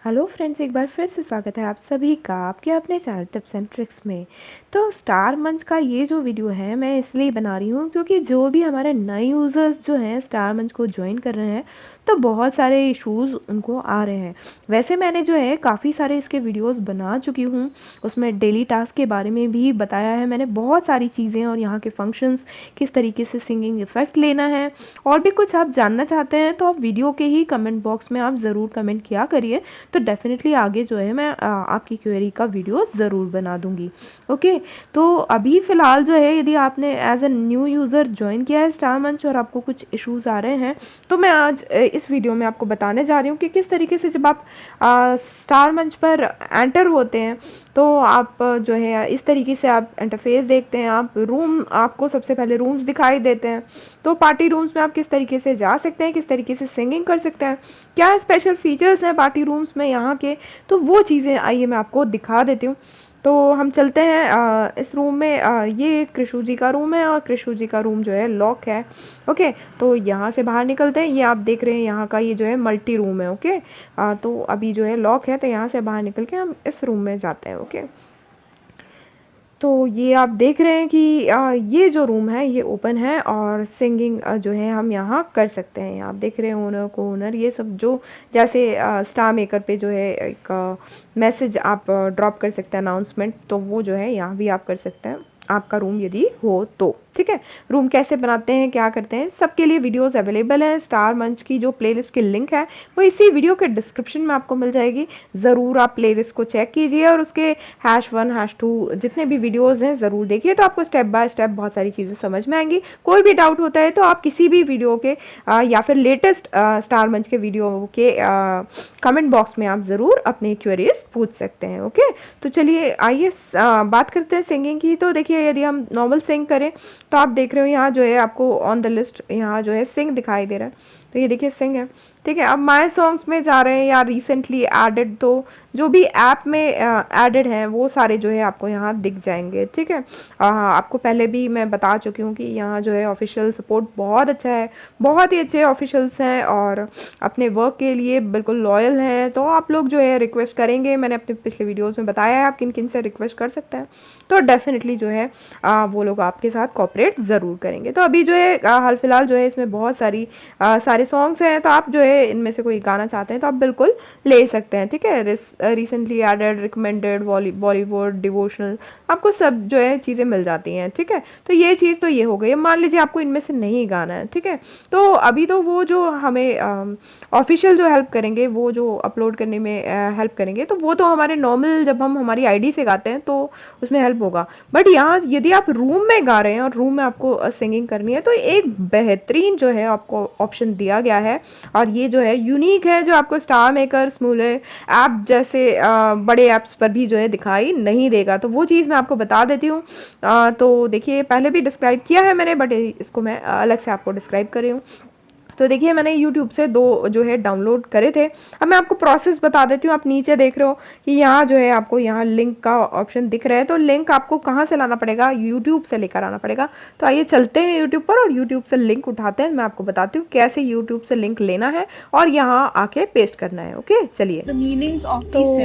Hello friends, एक बार फिर से स्वागत है आप सभी का आपके अपने चैनल टिप्स एंड ट्रिक्स में। तो स्टार मंच का ये जो वीडियो है मैं इसलिए बना रही हूँ क्योंकि जो भी हमारे नए यूज़र्स जो हैं स्टार मंच को ज्वाइन कर रहे हैं तो बहुत सारे इश्यूज़ उनको आ रहे हैं। वैसे मैंने जो है काफ़ी सारे इसके वीडियोस बना चुकी हूँ, उसमें डेली टास्क के बारे में भी बताया है मैंने, बहुत सारी चीज़ें और यहाँ के फंक्शंस, किस तरीके से सिंगिंग इफ़ेक्ट लेना है, और भी कुछ आप जानना चाहते हैं तो आप वीडियो के ही कमेंट बॉक्स में आप ज़रूर कमेंट किया करिए। तो डेफ़िनेटली आगे जो है मैं आपकी क्वेरी का वीडियो ज़रूर बना दूँगी। ओके, तो अभी फ़िलहाल जो है यदि आपने as a new user join किया है स्टार मंच और आपको कुछ इश्यूज़ आ रहे हैं, तो मैं आज इस वीडियो में आपको बताने जा रही हूँ कि किस तरीके से जब आप स्टार मंच पर एंटर होते हैं तो आप जो है इस तरीके से आप इंटरफेस देखते हैं, आप रूम, आपको सबसे पहले रूम्स दिखाई देते हैं। तो पार्टी रूम्स में आप किस तरीके से जा सकते हैं, किस तरीके से सिंगिंग कर सकते हैं, क्या स्पेशल फीचर्स हैं पार्टी रूम्स में यहाँ के, तो वो चीज़ें आइए मैं आपको दिखा देती हूँ। तो हम चलते हैं इस रूम में। ये कृषु जी का रूम है और कृषु जी का रूम जो है लॉक है। ओके, तो यहाँ से बाहर निकलते हैं। ये आप देख रहे हैं यहाँ का ये जो है मल्टी रूम है। ओके, तो अभी जो है लॉक है तो यहाँ से बाहर निकल के हम इस रूम में जाते हैं। ओके, तो ये आप देख रहे हैं कि ये जो रूम है ये ओपन है और सिंगिंग जो है हम यहाँ कर सकते हैं। आप देख रहे हैं ओनर को ओनर ये सब जो जैसे स्टार मेकर पे जो है एक मैसेज आप ड्रॉप कर सकते हैं अनाउंसमेंट, तो वो जो है यहाँ भी आप कर सकते हैं आपका रूम यदि हो तो। ठीक है, रूम कैसे बनाते हैं, क्या करते हैं, सबके लिए वीडियोस अवेलेबल हैं। स्टार मंच की जो प्लेलिस्ट की लिंक है वो इसी वीडियो के डिस्क्रिप्शन में आपको मिल जाएगी। ज़रूर आप प्लेलिस्ट को चेक कीजिए और उसके #1 #2 जितने भी वीडियोस हैं ज़रूर देखिए, तो आपको स्टेप बाय स्टेप बहुत सारी चीज़ें समझ में आएंगी। कोई भी डाउट होता है तो आप किसी भी वीडियो के या फिर लेटेस्ट स्टार मंच के वीडियो के कमेंट बॉक्स में आप ज़रूर अपने क्वेरीज पूछ सकते हैं। ओके, तो चलिए आइए बात करते हैं सिंगिंग की। तो देखिए यदि हम नॉर्मल सिंग करें तो आप देख रहे हो यहाँ जो है आपको ऑन द लिस्ट यहाँ जो है सिंग दिखाई दे रहा है। तो ये देखिए सिंग है। ठीक है, अब माय सॉन्ग्स में जा रहे हैं या रिसेंटली एडेड, तो जो भी ऐप में एडेड हैं वो सारे जो है आपको यहाँ दिख जाएंगे। ठीक है, आपको पहले भी मैं बता चुकी हूँ कि यहाँ जो है ऑफिशियल सपोर्ट बहुत अच्छा है, बहुत ही अच्छे ऑफिशियल्स हैं और अपने वर्क के लिए बिल्कुल लॉयल हैं। तो आप लोग जो है रिक्वेस्ट करेंगे, मैंने अपने पिछले वीडियोज़ में बताया है आप किन किन से रिक्वेस्ट कर सकते हैं, तो डेफिनेटली जो है वो लोग आपके साथ कोऑपरेट ज़रूर करेंगे। तो अभी जो है हाल फिलहाल जो है इसमें बहुत सारे सॉन्ग्स हैं, तो आप जो है इनमें से कोई गाना चाहते हैं तो आप बिल्कुल ले सकते हैं। ठीक है, recently added, recommended, Bollywood, devotional, आपको सब जो है चीज़ें मिल जाती हैं। ठीक है, तो ये चीज़ तो ये हो गई। मान लीजिए आपको इनमें से नहीं गाना है, ठीक है, तो अभी तो वो जो हमें ऑफिशियल जो हेल्प करेंगे, वो जो अपलोड करने में हेल्प करेंगे, तो वो तो हमारे नॉर्मल जब हम हमारी आईडी से गाते हैं तो उसमें हेल्प होगा। बट यहाँ यदि आप रूम में गा रहे हैं और रूम में आपको सिंगिंग करनी है तो एक बेहतरीन जो है आपको ऑप्शन दिया गया है, और ये जो है यूनिक है, जो आपको स्टार मेकर, स्मूले ऐप जैसे बड़े ऐप्स पर भी जो है दिखाई नहीं देगा। तो वो चीज़ मैं आपको बता देती हूँ। तो देखिए पहले भी डिस्क्राइब किया है मैंने, बट इसको मैं अलग से आपको डिस्क्राइब कर रही हूँ। तो देखिए मैंने YouTube से 2 जो है डाउनलोड करे थे। अब मैं आपको प्रोसेस बता देती हूँ। आप नीचे देख रहे हो कि यहाँ जो है आपको यहाँ लिंक का ऑप्शन दिख रहा है, तो लिंक आपको कहाँ से लाना पड़ेगा, YouTube से लेकर आना पड़ेगा। तो आइए चलते हैं YouTube पर और YouTube से लिंक उठाते हैं। मैं आपको बताती हूँ कैसे YouTube से लिंक लेना है और यहाँ आके पेस्ट करना है। ओके, चलिए। तो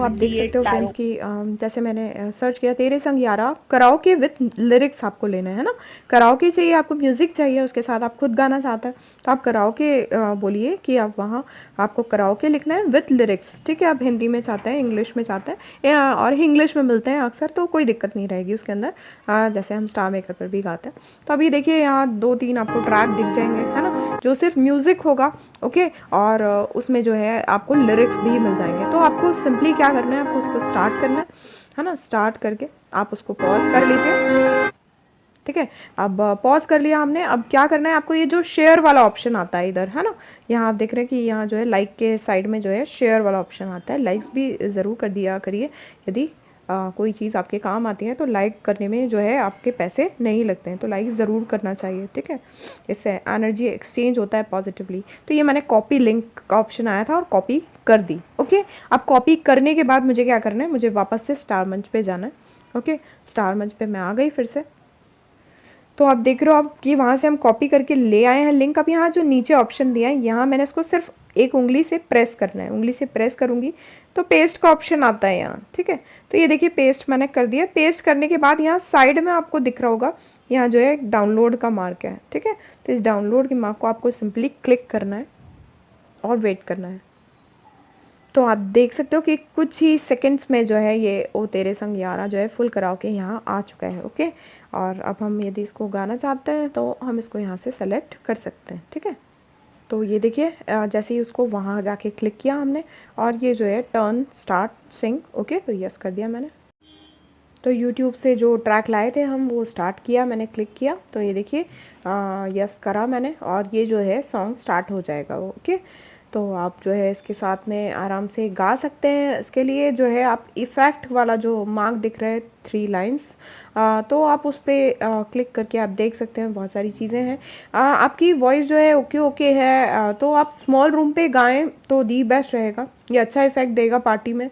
आप देख सकते हो फ्रेंड्स कि जैसे मैंने सर्च किया तेरे संग यारा कराओके विथ लिरिक्स आपको लेना है ना। कराओके चाहिए आपको, म्यूज़िक चाहिए, उसके साथ आप खुद गाना चाहते हैं तो आप कराओके बोलिए कि आप वहाँ आपको कराओके लिखना है विथ लिरिक्स। ठीक है, आप हिंदी में चाहते हैं, इंग्लिश में चाहते हैं, या और इंग्लिश में मिलते हैं अक्सर, तो कोई दिक्कत नहीं रहेगी उसके अंदर, जैसे हम स्टार मेकर पर भी गाते हैं। तो अभी देखिए यहाँ 2-3 आपको ट्रैक दिख जाएंगे, है ना, जो सिर्फ म्यूज़िक होगा। ओके, और उसमें जो है आपको लिरिक्स भी मिल जाएंगे। तो आपको सिंपली क्या करना है, आपको उसको स्टार्ट करना है ना। स्टार्ट करके आप उसको पॉज कर लीजिए। ठीक है, अब पॉज कर लिया हमने। अब क्या करना है, आपको ये जो शेयर वाला ऑप्शन आता है इधर, है ना, यहाँ आप देख रहे हैं कि यहाँ जो है लाइक के साइड में जो है शेयर वाला ऑप्शन आता है। लाइक्स भी ज़रूर कर दिया करिए, यदि कोई चीज़ आपके काम आती है तो लाइक करने में जो है आपके पैसे नहीं लगते हैं, तो लाइक ज़रूर करना चाहिए। ठीक है, इससे एनर्जी एक्सचेंज होता है पॉजिटिवली। तो ये मैंने कॉपी लिंक का ऑप्शन आया था और कॉपी कर दी। ओके, अब कॉपी करने के बाद मुझे क्या करना है, मुझे वापस से स्टार मंच पे जाना है। ओके, स्टार मंच पे मैं आ गई फिर से। तो आप देख रहे हो आप कि वहाँ से हम कॉपी करके ले आए हैं लिंक। अब यहाँ जो नीचे ऑप्शन दिया है, यहाँ मैंने इसको सिर्फ एक उंगली से प्रेस करना है, उंगली से प्रेस करूँगी तो पेस्ट का ऑप्शन आता है यहाँ, ठीक है। तो ये देखिए पेस्ट मैंने कर दिया। पेस्ट करने के बाद यहाँ साइड में आपको दिख रहा होगा, यहाँ जो है डाउनलोड का मार्क है, ठीक है। तो इस डाउनलोड के मार्क को आपको सिंपली क्लिक करना है और वेट करना है। तो आप देख सकते हो कि कुछ ही सेकंड्स में जो है ये ओ तेरे संग यारा जो है फुल कराओके यहाँ आ चुका है, ओके। और अब हम यदि इसको गाना चाहते हैं तो हम इसको यहाँ से सेलेक्ट कर सकते हैं, ठीक है। तो ये देखिए जैसे ही उसको वहाँ जाके क्लिक किया हमने और ये जो है टर्न स्टार्ट सिंग, ओके, तो यस कर दिया मैंने। तो यूट्यूब से जो ट्रैक लाए थे हम वो स्टार्ट किया, मैंने क्लिक किया तो ये देखिए यस करा मैंने और ये जो है सॉन्ग स्टार्ट हो जाएगा, ओके। तो आप जो है इसके साथ में आराम से गा सकते हैं। इसके लिए जो है आप इफ़ेक्ट वाला जो मार्क दिख रहा है 3 लाइन्स, तो आप उस पर क्लिक करके आप देख सकते हैं बहुत सारी चीज़ें हैं। आपकी वॉइस जो है ओके ओके है, तो आप स्मॉल रूम पे गाएं तो दी बेस्ट रहेगा, ये अच्छा इफ़ेक्ट देगा पार्टी में।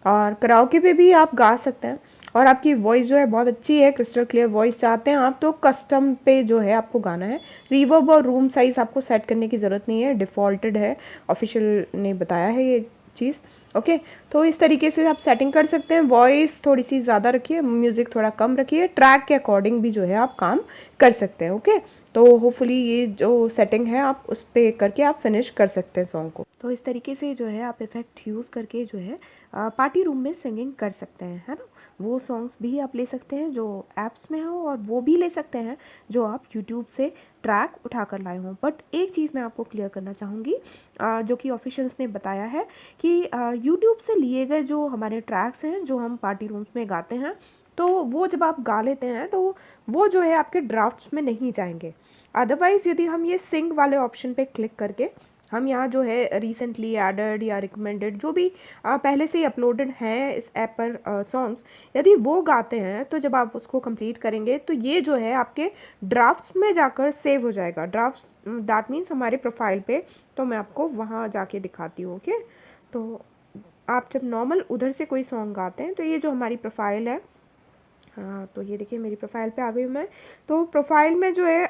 और कराओके पे भी आप गा सकते हैं और आपकी वॉइस जो है बहुत अच्छी है, क्रिस्टल क्लियर वॉइस चाहते हैं आप तो कस्टम पे जो है आपको गाना है। रिवर्ब और रूम साइज़ आपको सेट करने की ज़रूरत नहीं है, डिफ़ॉल्टेड है, ऑफिशियल ने बताया है ये चीज़, ओके। तो इस तरीके से आप सेटिंग कर सकते हैं। वॉइस थोड़ी सी ज़्यादा रखिए, म्यूज़िक थोड़ा कम रखिए, ट्रैक के अकॉर्डिंग भी जो है आप काम कर सकते हैं, ओके। तो होपफुली ये जो सेटिंग है आप उस पर करके आप फिनिश कर सकते हैं सॉन्ग को। तो इस तरीके से जो है आप इफ़ेक्ट यूज़ करके जो है पार्टी रूम में सिंगिंग कर सकते हैं, है ना। वो सॉन्ग्स भी आप ले सकते हैं जो ऐप्स में हो और वो भी ले सकते हैं जो आप यूट्यूब से ट्रैक उठा कर लाए हों। बट एक चीज़ मैं आपको क्लियर करना चाहूँगी, जो कि ऑफिशियल्स ने बताया है कि यूट्यूब से लिए गए जो हमारे ट्रैक्स हैं जो हम पार्टी रूम्स में गाते हैं, तो वो जब आप गा लेते हैं तो वो जो है आपके ड्राफ्ट्स में नहीं जाएंगे। अदरवाइज़ यदि हम ये सिंग वाले ऑप्शन पे क्लिक करके हम यहाँ जो है रिसेंटली एडेड या रिकमेंडेड जो भी पहले से ही अपलोडेड हैं इस ऐप पर सॉन्ग्स, यदि वो गाते हैं तो जब आप उसको कंप्लीट करेंगे तो ये जो है आपके ड्राफ्ट्स में जाकर सेव हो जाएगा। ड्राफ्ट्स दैट मीन्स हमारे प्रोफाइल पे, तो मैं आपको वहाँ जाके दिखाती हूँ, ओके। तो आप जब नॉर्मल उधर से कोई सॉन्ग गाते हैं तो ये जो हमारी प्रोफाइल है, हाँ, तो ये देखिए मेरी प्रोफाइल पे आ गई हूँ मैं। तो प्रोफाइल में जो है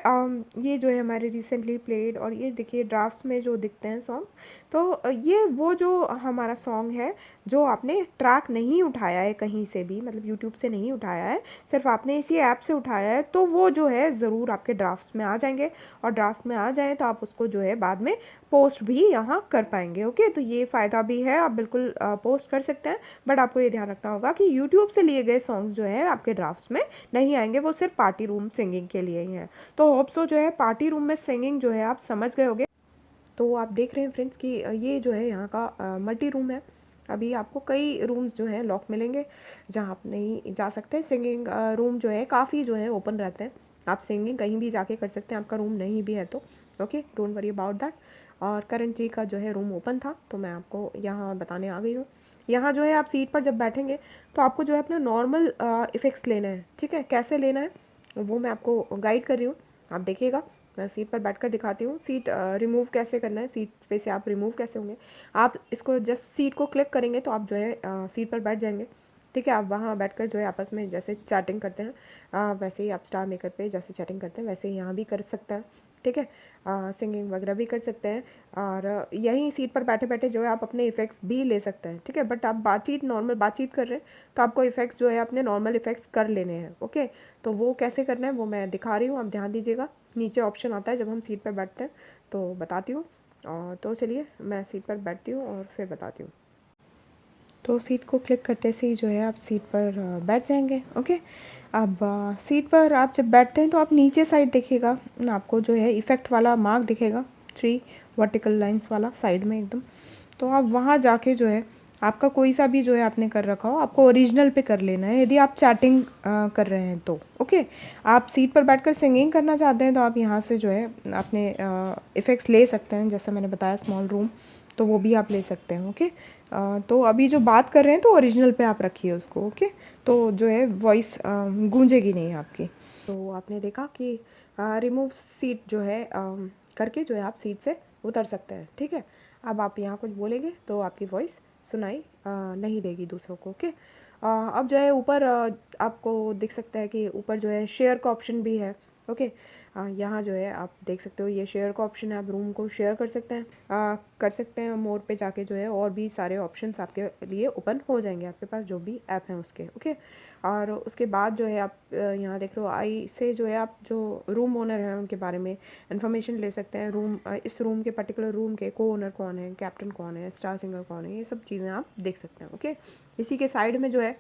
ये जो है हमारे रिसेंटली प्लेड और ये देखिए ड्राफ्ट्स में जो दिखते हैं सॉन्ग, तो ये वो जो हमारा सॉन्ग है जो आपने ट्रैक नहीं उठाया है कहीं से भी, मतलब यूट्यूब से नहीं उठाया है, सिर्फ आपने इसी ऐप से उठाया है, तो वो जो है ज़रूर आपके ड्राफ्ट्स में आ जाएंगे। और ड्राफ्ट में आ जाएँ तो आप उसको जो है बाद में पोस्ट भी यहाँ कर पाएंगे, ओके। तो ये फ़ायदा भी है, आप बिल्कुल पोस्ट कर सकते हैं। बट आपको ये ध्यान रखना होगा कि यूट्यूब से लिए गए सॉन्ग्स जो है आपके ड्राफ्ट्स में नहीं आएंगे, वो सिर्फ पार्टी रूम सिंगिंग के लिए ही हैं। तो होप सो जो है पार्टी रूम में सिंगिंग जो है आप समझ गए होंगे। तो आप देख रहे हैं फ्रेंड्स कि ये जो है यहाँ का मल्टी रूम है। अभी आपको कई रूम्स जो हैं लॉक मिलेंगे जहाँ आप नहीं जा सकते। सिंगिंग रूम जो है काफ़ी जो है ओपन रहते हैं, आप सिंगिंग कहीं भी जाके कर सकते हैं, आपका रूम नहीं भी है तो, okay, don't worry about that. और करण जी का जो है रूम ओपन था तो मैं आपको यहाँ बताने आ गई हूँ। यहाँ जो है आप सीट पर जब बैठेंगे तो आपको जो है अपना नॉर्मल इफ़ेक्ट्स लेना है, ठीक है। कैसे लेना है वो मैं आपको गाइड कर रही हूँ, आप देखिएगा। मैं सीट पर बैठकर दिखाती हूँ। सीट रिमूव कैसे करना है, सीट पे से आप रिमूव कैसे होंगे। आप इसको जस्ट सीट को क्लिक करेंगे तो आप जो है सीट पर बैठ जाएंगे, ठीक है। आप वहाँ बैठकर जो है आपस में जैसे चैटिंग करते हैं वैसे ही आप स्टार मेकर पे जैसे चैटिंग करते हैं वैसे ही यहाँ भी कर सकते हैं, ठीक है। सिंगिंग वगैरह भी कर सकते हैं और यहीं सीट पर बैठे बैठे जो है आप अपने इफ़ेक्ट्स भी ले सकते हैं, ठीक है। बट आप बातचीत नॉर्मल बातचीत कर रहे हैं तो आपको इफ़ेक्ट्स जो है अपने नॉर्मल इफ़ेक्ट्स कर लेने हैं, ओके। तो वो कैसे करना है वो मैं दिखा रही हूँ, आप ध्यान दीजिएगा। नीचे ऑप्शन आता है जब हम सीट पर बैठते हैं तो बताती हूँ। और तो चलिए मैं सीट पर बैठती हूँ और फिर बताती हूँ। तो सीट को क्लिक करते से ही जो है आप सीट पर बैठ जाएंगे, ओके। अब सीट पर आप जब बैठते हैं तो आप नीचे साइड देखिएगा, आपको जो है इफ़ेक्ट वाला मार्क दिखेगा 3 वर्टिकल लाइंस वाला साइड में एकदम। तो आप वहाँ जाके जो है आपका कोई सा भी जो है आपने कर रखा हो आपको ओरिजिनल पे कर लेना है यदि आप चैटिंग कर रहे हैं तो, ओके। आप सीट पर बैठकर सिंगिंग करना चाहते हैं तो आप यहाँ से जो है अपने इफ़ेक्ट्स ले सकते हैं, जैसे मैंने बताया स्मॉल रूम, तो वो भी आप ले सकते हैं, ओके। तो अभी जो बात कर रहे हैं तो ओरिजिनल पे आप रखिए उसको, ओके। तो जो है वॉइस गूंजेगी नहीं आपकी। तो आपने देखा कि रिमूव सीट जो है करके जो है आप सीट से उतर सकते हैं, ठीक है। अब आप यहाँ कुछ बोलेंगे तो आपकी वॉइस सुनाई नहीं देगी दूसरों को, ओके। अब जो है ऊपर आपको दिख सकता है कि ऊपर जो है शेयर का ऑप्शन भी है, ओके। यहाँ जो है आप देख सकते हो ये शेयर का ऑप्शन है, आप रूम को शेयर कर सकते हैं। कर सकते हैं मोर पे जाके जो है और भी सारे ऑप्शंस आपके लिए ओपन हो जाएंगे, आपके पास जो भी ऐप हैं उसके। ओके। और उसके बाद जो है आप यहाँ देख रहे हो आई से जो है आप जो रूम ओनर हैं उनके बारे में इंफॉर्मेशन ले सकते हैं। इस रूम के पर्टिकुलर रूम के को ओनर कौन है, कैप्टन कौन है, स्टार सिंगर कौन है, ये सब चीज़ें आप देख सकते हैं। ओके। इसी के साइड में जो है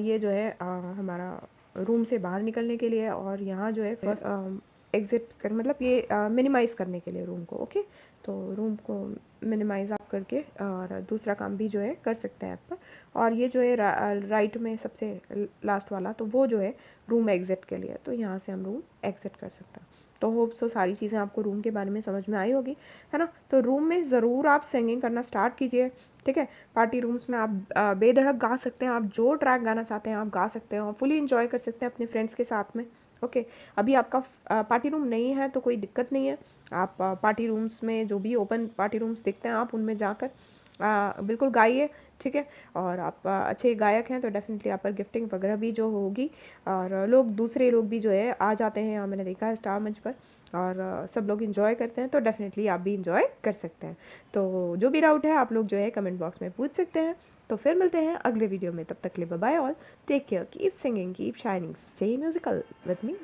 ये जो है हमारा रूम से बाहर निकलने के लिए, और यहाँ जो है फर्स्ट एग्ज़िट कर मतलब ये मिनिमाइज़ करने के लिए रूम को। ओके। तो रूम को मिनिमाइज़ आप करके और दूसरा काम भी जो है कर सकते हैं ऐप पर। और ये जो है राइट में सबसे लास्ट वाला, तो वो जो है रूम एग्ज़िट के लिए, तो यहाँ से हम रूम एग्ज़िट कर सकते हैं। तो होप सो सारी चीज़ें आपको रूम के बारे में समझ में आई होगी, है ना। तो रूम में ज़रूर आप सिंगिंग करना स्टार्ट कीजिए, ठीक है। पार्टी रूम्स में आप बेधड़क गा सकते हैं, आप जो ट्रैक गाना चाहते हैं आप गा सकते हैं और फुली इंजॉय कर सकते हैं अपने फ्रेंड्स के साथ में। ओके। अभी आपका पार्टी रूम नहीं है तो कोई दिक्कत नहीं है, आप पार्टी रूम्स में जो भी ओपन पार्टी रूम्स दिखते हैं आप उनमें जाकर बिल्कुल गाइए, ठीक है। और आप अच्छे गायक हैं तो डेफिनेटली आप पर गिफ्टिंग वगैरह भी जो होगी, और दूसरे लोग भी जो है आ जाते हैं यहाँ, मैंने देखा है स्टार मंच पर, और सब लोग इन्जॉय करते हैं, तो डेफिनेटली आप भी इन्जॉय कर सकते हैं। तो जो भी डाउट है आप लोग जो है कमेंट बॉक्स में पूछ सकते हैं। तो फिर मिलते हैं अगले वीडियो में, तब तक के लिए bye bye all, take care, keep singing, keep shining, stay musical with me.